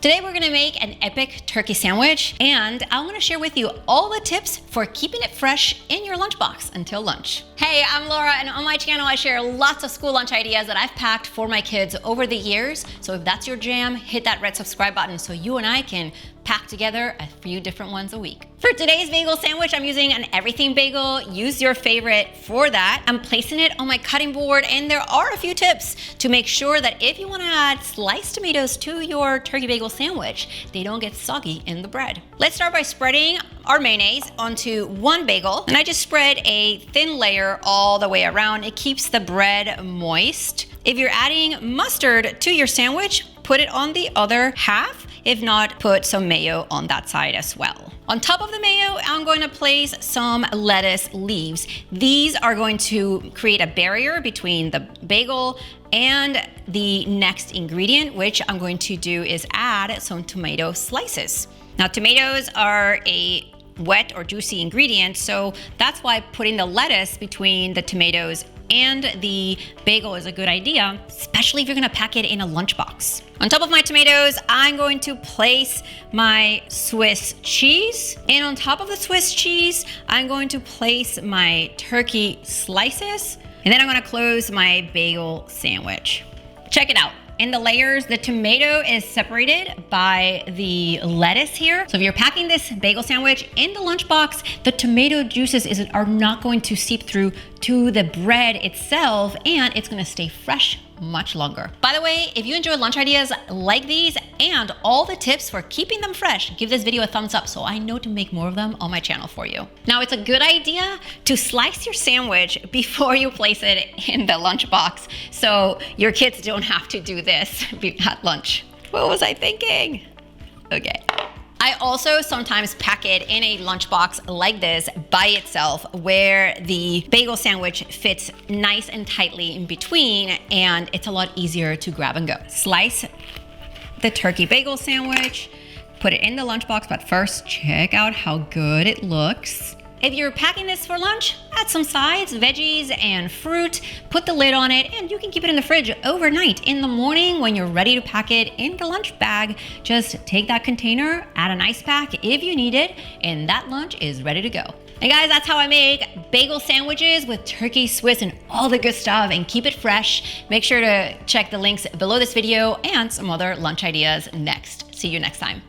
Today we're gonna make an epic turkey sandwich, and I'm gonna share with you all the tips for keeping it fresh in your lunchbox until lunch. Hey, I'm Laura, and on my channel I share lots of school lunch ideas that I've packed for my kids over the years. So if that's your jam, hit that red subscribe button so you and I can pack together a few different ones a week. For today's bagel sandwich, I'm using an everything bagel. Use your favorite for that. I'm placing it on my cutting board, and there are a few tips to make sure that if you want to add sliced tomatoes to your turkey bagel sandwich, they don't get soggy in the bread. Let's start by spreading our mayonnaise onto one bagel, and I just spread a thin layer all the way around. It keeps the bread moist. If you're adding mustard to your sandwich, put it on the other half. If not, put some mayo on that side as well. On top of the mayo, I'm going to place some lettuce leaves. These are going to create a barrier between the bagel and the next ingredient, which I'm going to do is add some tomato slices. Now, tomatoes are a wet or juicy ingredient, so that's why putting the lettuce between the tomatoes and the bagel is a good idea, especially if you're gonna pack it in a lunchbox. On top of my tomatoes, I'm going to place my Swiss cheese. And on top of the Swiss cheese, I'm going to place my turkey slices. And then I'm gonna close my bagel sandwich. Check it out. In the layers, the tomato is separated by the lettuce here. So if you're packing this bagel sandwich in the lunchbox, the tomato juices are not going to seep through to the bread itself, and it's gonna stay fresh much longer. By the way, if you enjoy lunch ideas like these and all the tips for keeping them fresh, give this video a thumbs up so I know to make more of them on my channel for you. Now, it's a good idea to slice your sandwich before you place it in the lunchbox so your kids don't have to do this at lunch. What was I thinking? Okay. I also sometimes pack it in a lunchbox like this by itself, where the bagel sandwich fits nice and tightly in between, and it's a lot easier to grab and go. Slice the turkey bagel sandwich, put it in the lunchbox, but first check out how good it looks. If you're packing this for lunch, add some sides, veggies, and fruit. Put the lid on it, and you can keep it in the fridge overnight. In the morning, when you're ready to pack it in the lunch bag, just take that container, add an ice pack if you need it, and that lunch is ready to go. And guys, that's how I make bagel sandwiches with turkey, Swiss, and all the good stuff, and keep it fresh. Make sure to check the links below this video and some other lunch ideas next. See you next time.